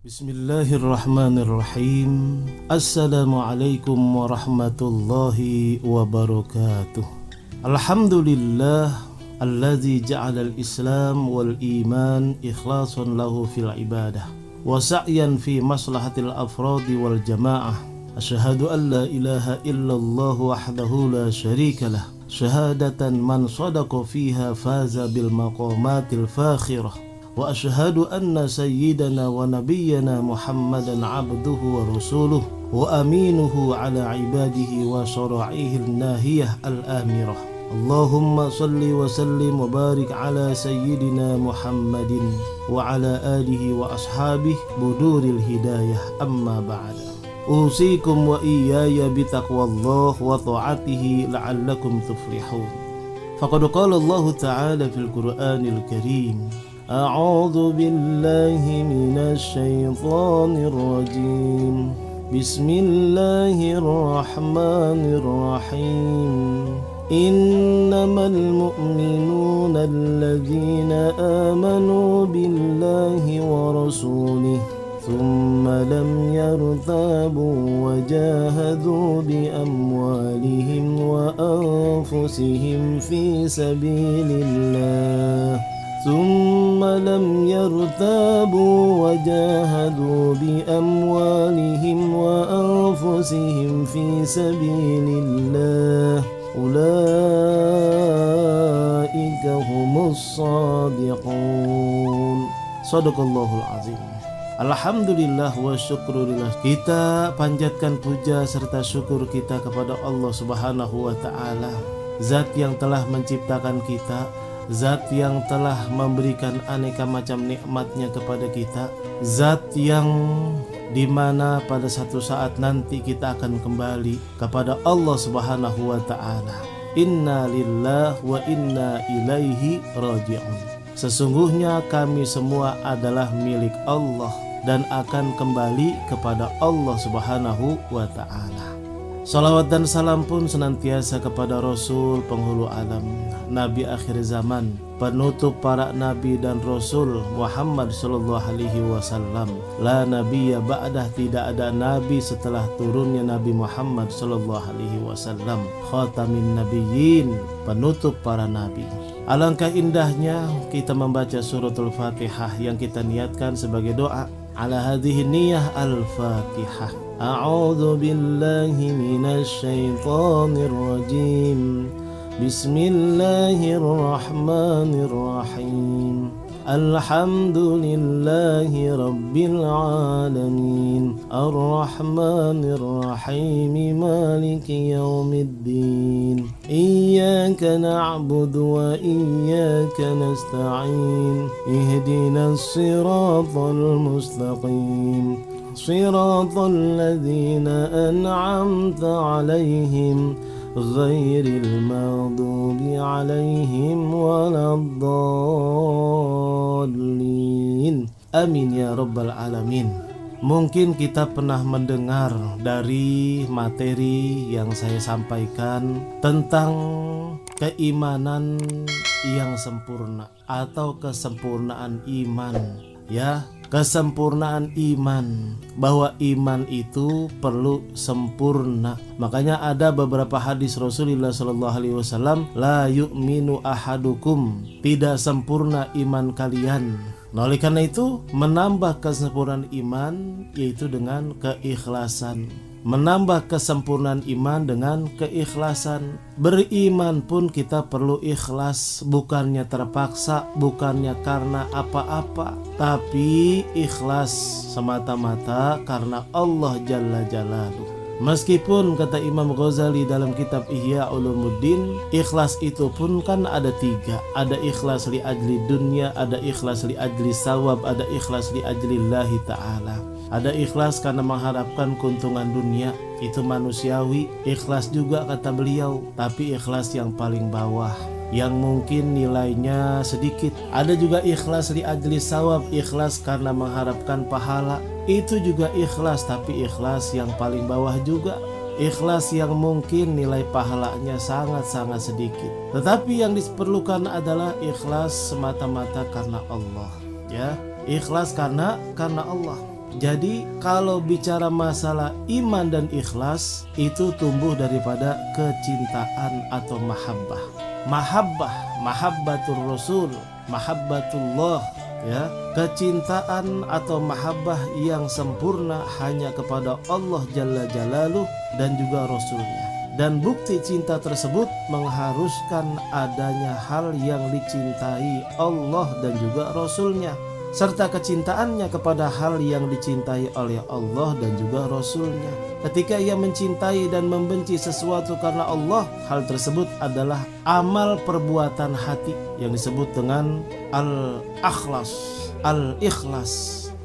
Bismillahirrahmanirrahim. Assalamualaikum warahmatullahi wabarakatuh. Alhamdulillah alladzi ja'ala al-islam wal iman ikhlasan lahu fil ibadah wa sa'yan fi maslahatil afradi wal jamaah. Asyhadu an la ilaha illallah wahdahu la syarika lah, syahadatan man sadaqa fiha faza bil maqamatil fakhirah. Wa asyhadu anna sayyidana wa nabiyyana Muhammadan abduhu wa rasuluh wa aminuhu ala ibadihi wa syara'ihi al-nahiyah al-amirah. Allahumma salli wa sallim wa barik ala sayyidina Muhammadin wa ala alihi wa ashabihi buduril hidayah, amma ba'da. Usikum wa iyaya bitaqwallah wa ta'atihi la'allakum tuflihun. Faqad qala Allah ta'ala fil Qur'anil Karim: A'udzu billahi minasy syaithanir rajim. Bismillahirrahmanirrahim. Innamal mu'minuna alladzina amanu billahi wa rasulihi thumma lam yartabu wa jahadu bi amwalihim wa anfusihim fi sabilillah. ثم لم يرتابوا وجاهدوا بأموالهم وأنفسهم في سبيل الله أولئك هم الصادقون. Shadaqallahul azim. Alhamdulillah wa syukrulillah. Kita panjatkan puja serta syukur kita kepada Allah Subhanahu wa ta'ala, Zat yang telah menciptakan kita, Zat yang telah memberikan aneka macam nikmatnya kepada kita, Zat yang dimana pada satu saat nanti kita akan kembali kepada Allah Subhanahu wa ta'ala. Inna lillahi wa inna ilaihi raji'un. Sesungguhnya kami semua adalah milik Allah dan akan kembali kepada Allah Subhanahu wa ta'ala. Salawat dan salam pun senantiasa kepada Rasul penghulu alam, Nabi akhir zaman, penutup para nabi dan rasul, Muhammad sallallahu alaihi wasallam. La nabiyya ba'dah, tidak ada nabi setelah turunnya Nabi Muhammad sallallahu alaihi wasallam. Khatamin nabiyyin, penutup para nabi. Alangkah indahnya kita membaca suratul Fatihah yang kita niatkan sebagai doa. Ala hadhihi niyah al-Fatihah. A'udzu billahi minasy syaithanir rajim. Bismillahirrahmanirrahim. Alhamdulillahi rabbil alamin. Ar-rahmanir rahim. Maliki yaumiddin. Iyyaka na'budu wa iyyaka nasta'in. Ihdinas siratal mustaqim. Siratal ladzina an'amta 'alaihim ghairil maghdubi 'alaihim waladdallin. Amin ya rabbal alamin. Mungkin kita pernah mendengar dari materi yang saya sampaikan tentang keimanan yang sempurna atau kesempurnaan iman, ya. Kesempurnaan iman, bahwa iman itu perlu sempurna. Makanya ada beberapa hadis Rasulullah SAW, la yu'minu ahadukum, tidak sempurna iman kalian. Nah, oleh karena itu menambah kesempurnaan iman yaitu dengan keikhlasan. Menambah kesempurnaan iman dengan keikhlasan. Beriman pun kita perlu ikhlas, bukannya terpaksa, bukannya karena apa-apa, tapi ikhlas semata-mata karena Allah Jalla Jalaluh. Meskipun kata Imam Ghazali dalam kitab Ihya Ulumuddin, ikhlas itu pun kan ada tiga. Ada ikhlas li ajli dunya, ada ikhlas li ajli sawab, ada ikhlas li ajlillahi ta'ala. Ada ikhlas karena mengharapkan keuntungan dunia, itu manusiawi. Ikhlas juga kata beliau, tapi ikhlas yang paling bawah, yang mungkin nilainya sedikit. Ada juga ikhlas li ajli sawab, ikhlas karena mengharapkan pahala. Itu juga ikhlas, tapi ikhlas yang paling bawah juga. Ikhlas yang mungkin nilai pahalanya sangat-sangat sedikit. Tetapi yang diperlukan adalah ikhlas semata-mata karena Allah, ya. Ikhlas karena Allah. Jadi kalau bicara masalah iman dan ikhlas, itu tumbuh daripada kecintaan atau mahabbah. Mahabbatur Rasul, mahabbatullah, ya, kecintaan atau mahabbah yang sempurna hanya kepada Allah Jalla Jalaluh dan juga Rasulnya. Dan bukti cinta tersebut mengharuskan adanya hal yang dicintai Allah dan juga Rasulnya, serta kecintaannya kepada hal yang dicintai oleh Allah dan juga Rasulnya. Ketika ia mencintai dan membenci sesuatu karena Allah, hal tersebut adalah amal perbuatan hati yang disebut dengan al-ikhlas,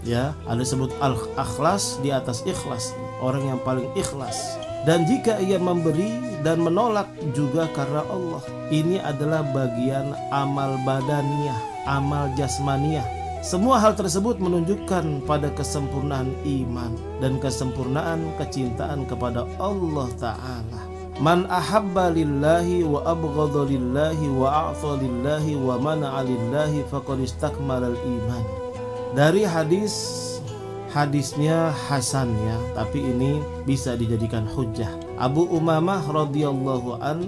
ya, ada disebut al-ikhlas di atas ikhlas, orang yang paling ikhlas. Dan jika ia memberi dan menolak juga karena Allah, ini adalah bagian amal badaniyah, amal jasmaniyah. Semua hal tersebut menunjukkan pada kesempurnaan iman dan kesempurnaan kecintaan kepada Allah Ta'ala. Man ahabba lillahi wa abghadha lillahi wa a'ta lillahi wa mana'a lillahi faqad istakmalal iman. Dari hadisnya hasan, ya, tapi ini bisa dijadikan hujjah. Abu Umamah radhiyallahu an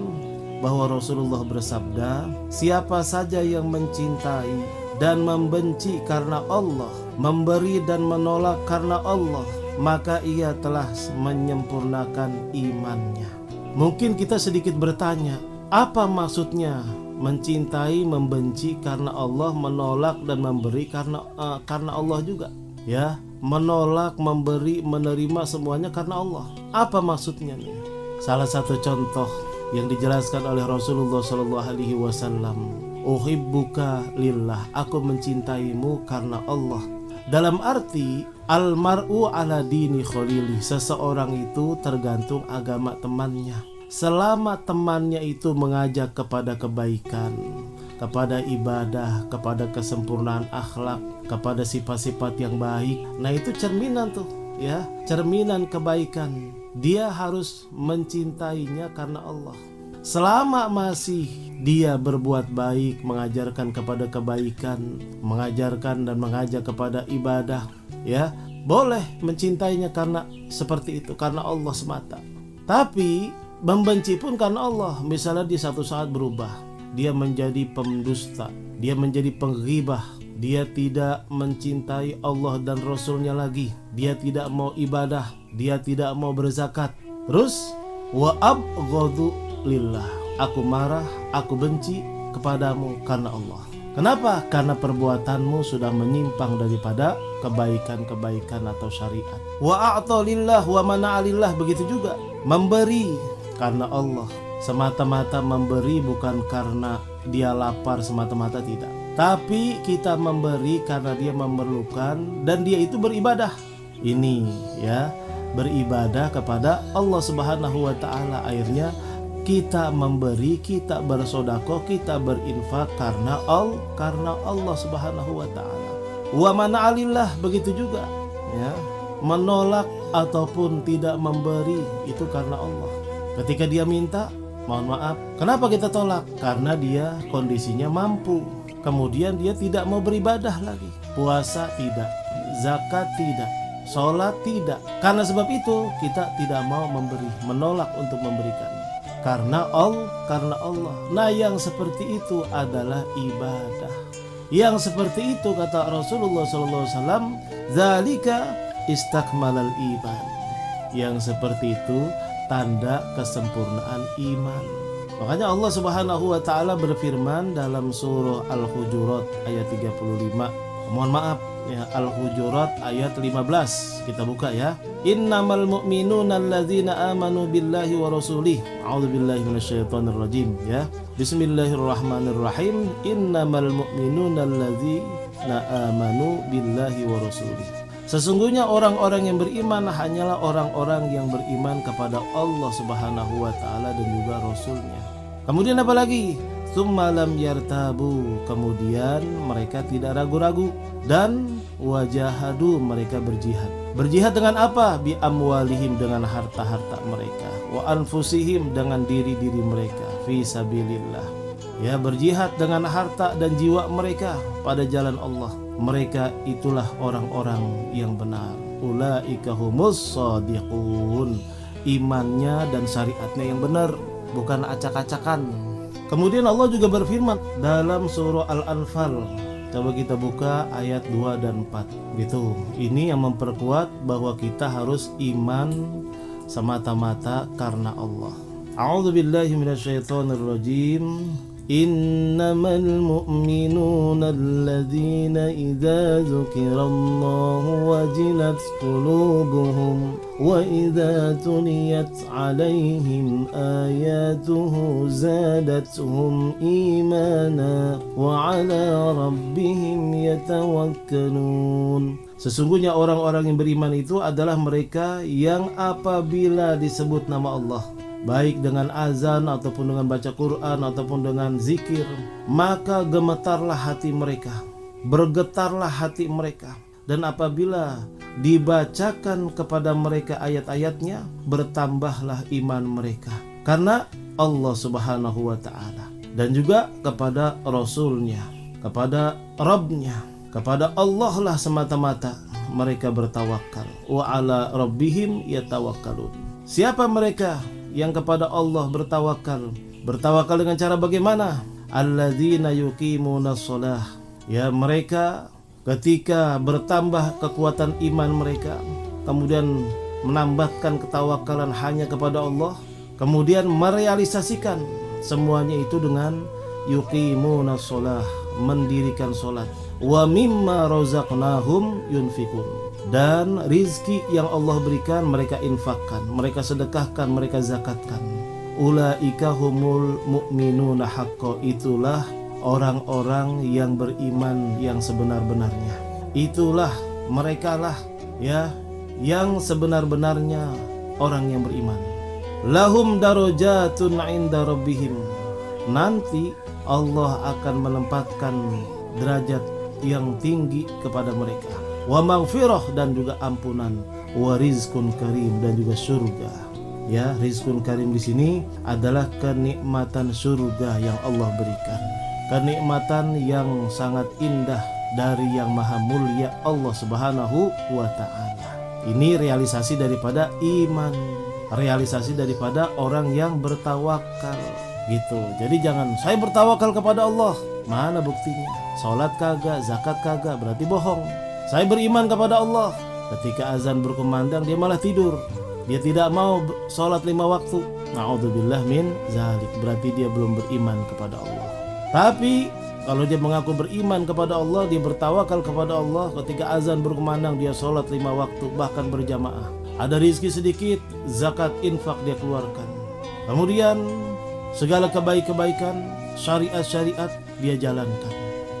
bahwa Rasulullah bersabda, siapa saja yang mencintai dan membenci karena Allah, memberi dan menolak karena Allah, maka ia telah menyempurnakan imannya. Mungkin kita sedikit bertanya, apa maksudnya mencintai, membenci karena Allah, menolak dan memberi karena Allah juga? Ya, menolak, memberi, menerima semuanya karena Allah. Apa maksudnya nih? Salah satu contoh yang dijelaskan oleh Rasulullah SAW, uhibbuka lillah, aku mencintaimu karena Allah. Dalam arti almar'u ala dini khalili, seseorang itu tergantung agama temannya. Selama temannya itu mengajak kepada kebaikan, kepada ibadah, kepada kesempurnaan akhlak, kepada sifat-sifat yang baik, nah itu cerminan tuh, ya, cerminan kebaikan. Dia harus mencintainya karena Allah. Selama masih dia berbuat baik, mengajarkan kepada kebaikan, mengajarkan dan mengajak kepada ibadah, ya, boleh mencintainya karena seperti itu, karena Allah semata. Tapi membenci pun karena Allah. Misalnya di satu saat berubah, dia menjadi pendusta, dia menjadi penghibah, dia tidak mencintai Allah dan Rasulnya lagi, dia tidak mau ibadah, dia tidak mau berzakat. Terus wa abghadu lillah, aku marah, aku benci kepadamu karena Allah. Kenapa? Karena perbuatanmu sudah menyimpang daripada kebaikan-kebaikan atau syariat. Wa a'ta lillah wa mana'a lillah, begitu juga memberi karena Allah, semata-mata memberi bukan karena dia lapar semata-mata, tidak. Tapi kita memberi karena dia memerlukan dan dia itu beribadah. Ini, ya, beribadah kepada Allah Subhanahu wa Ta'ala. Akhirnya kita memberi, kita bersedekah, kita berinfak karena Allah Subhanahu wa Ta'ala. Wa mana'alillah, begitu juga, ya, menolak ataupun tidak memberi itu karena Allah. Ketika dia minta, mohon maaf, kenapa kita tolak? Karena dia kondisinya mampu. Kemudian dia tidak mau beribadah lagi. Puasa tidak, zakat tidak, sholat tidak. Karena sebab itu kita tidak mau memberi, menolak untuk memberikan. Karena Allah. Nah, yang seperti itu adalah ibadah. Yang seperti itu kata Rasulullah SAW, zalika istakmalal iman. Yang seperti itu tanda kesempurnaan iman. Makanya Allah Subhanahu wa Ta'ala berfirman dalam surah Al-Hujurat ayat 35. Mohon maaf, ya, Al-Hujurat ayat 15. Kita buka, ya. Innamal mu'minuna alladzina amanu billahi wa rasulih. A'udzubillahi minasyaitonir rajim, ya. Bismillahirrahmanirrahim. Innamal mu'minuna alladzina amanu billahi wa rasulih. Sesungguhnya orang-orang yang beriman hanyalah orang-orang yang beriman kepada Allah Subhanahu wa Ta'ala dan juga Rasulnya. Kemudian apa lagi? Tsumma lam yartabu, kemudian mereka tidak ragu-ragu, dan wajahadu, mereka berjihad. Berjihad dengan apa? Bi amwalihim, dengan harta-harta mereka, wa anfusihim, dengan diri-diri mereka, fi sabilillah. Ya, berjihad dengan harta dan jiwa mereka pada jalan Allah. mereka itulah orang-orang yang benar. Ulaika humus shadiqun. Imannya dan syariatnya yang benar, bukan acak-acakan. Kemudian Allah juga berfirman dalam surah Al-Anfal. Coba kita buka ayat 2 dan 4 gitu. Ini yang memperkuat bahwa kita harus iman semata-mata karena Allah. A'udzubillahi minasyaitonirrajim. Innamal mu'minuna alladzina idza dzukirallahu wajilat qulubuhum wa idza tuliyat 'alaihim ayatuhu zadatuhum imana wa 'ala rabbihim yatawakkalun. Sesungguhnya orang-orang yang beriman itu adalah mereka yang apabila disebut nama Allah, baik dengan azan ataupun dengan baca Quran ataupun dengan zikir, maka gemetarlah hati mereka, bergetarlah hati mereka. Dan apabila dibacakan kepada mereka ayat-ayatnya, bertambahlah iman mereka karena Allah Subhanahu wa ta'ala, dan juga kepada Rasulnya, kepada Rabbnya, kepada Allah lah semata-mata mereka bertawakal. Wa ala rabbihim yatawakkalun. Siapa mereka yang kepada Allah bertawakal? Bertawakal dengan cara bagaimana? Alladzina yuqimunas shalah. Ya, mereka ketika bertambah kekuatan iman mereka, kemudian menambahkan ketawakalan hanya kepada Allah, kemudian merealisasikan semuanya itu dengan yuqimunas shalah, mendirikan salat. Wa mimma razaqnahum yunfikun. Dan rizki yang Allah berikan mereka infakkan, mereka sedekahkan, mereka zakatkan. Ulaika humul mu'minuna haqqo. Itulah orang-orang yang beriman yang sebenar-benarnya. Itulah merekalah ya yang sebenar-benarnya orang yang beriman. Lahum darajatun 'inda rabbihim. Nanti Allah akan menempatkan derajat yang tinggi kepada mereka. Wa maghfirah, dan juga ampunan. Wa rizqun karim, dan juga surga. Ya, rizqun karim di sini adalah kenikmatan surga yang Allah berikan. Kenikmatan yang sangat indah dari yang maha mulia Allah Subhanahu wa ta'ala. Ini realisasi daripada iman, realisasi daripada orang yang bertawakal gitu. Jadi jangan saya bertawakal kepada Allah, mana buktinya? Salat kagak, zakat kagak, berarti bohong. Saya beriman kepada Allah, ketika azan berkumandang dia malah tidur, dia tidak mau sholat 5 waktu. Na'udzubillah min zalik, berarti dia belum beriman kepada Allah. Tapi kalau dia mengaku beriman kepada Allah, dia bertawakal kepada Allah, ketika azan berkumandang dia sholat 5 waktu, bahkan berjamaah. Ada rizki sedikit, zakat infak dia keluarkan. Kemudian segala kebaikan, syariat-syariat dia jalankan.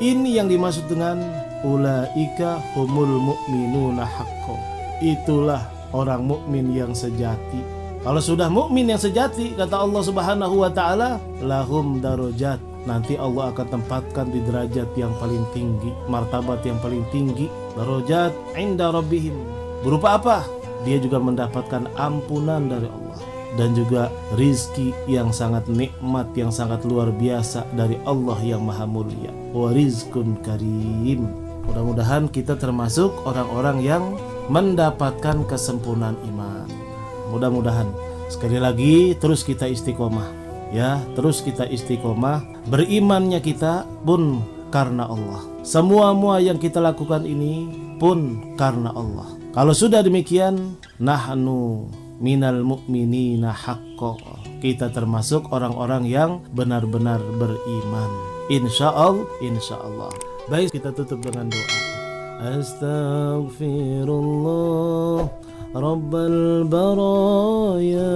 Ini yang dimaksud dengan ulaika humul mu'minuna haqqo. Itulah orang mukmin yang sejati. Kalau sudah mukmin yang sejati, kata Allah Subhanahu wa ta'ala, lahum darajat. Nanti Allah akan tempatkan di derajat yang paling tinggi, martabat yang paling tinggi. Darajat 'inda rabbihim. Berupa apa? Dia juga mendapatkan ampunan dari Allah, dan juga rizki yang sangat nikmat, yang sangat luar biasa dari Allah yang maha mulia. Wa rizqun karim. Mudah-mudahan kita termasuk orang-orang yang mendapatkan kesempurnaan iman. Mudah-mudahan. Sekali lagi, terus kita istiqomah ya, terus kita istiqomah. Berimannya kita pun karena Allah. Semua yang kita lakukan ini pun karena Allah. Kalau sudah demikian, nahnu minal mu'minina haqqo. Kita termasuk orang-orang yang benar-benar beriman. Insyaallah. Baik, kita tutup dengan doa. Astaghfirullah Rabbal baraya,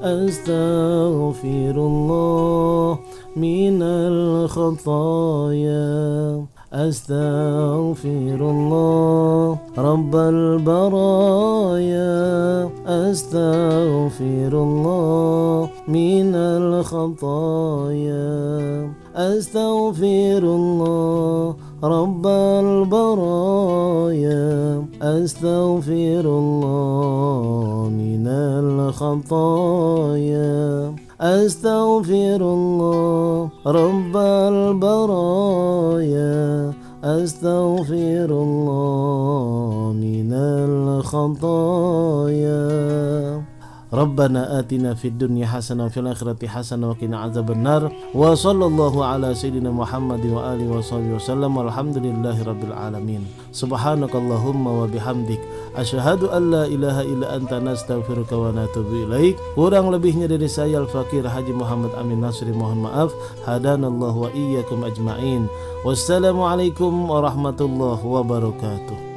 astaghfirullah minal khataya. Astaghfirullah Rabbal baraya, astaghfirullah minal khataya. Astaghfirullah Rabbal baraya, astaghfirullah minal khataya. Astaghfirullah Rabbal baraya, astaghfirullah minal khataaya. Rabbana atina fid dunya hasanah wa fil akhirati hasanah wa qina adzabannar. Wa sallallahu ala sayyidina Muhammadin wa alihi washabihi wasallam. Walhamdulillahi rabbil alamin. Subhanakallahumma wa bihamdik asyhadu an la ilaha illa anta nastaghfiruka wa natubu ilaik. Kurang lebihnya dari saya Al-Fakir Haji Muhammad Amin Nasri mohon maaf. Hadanallahu wa iyyakum ajmain. Wassalamualaikum warahmatullahi wabarakatuh.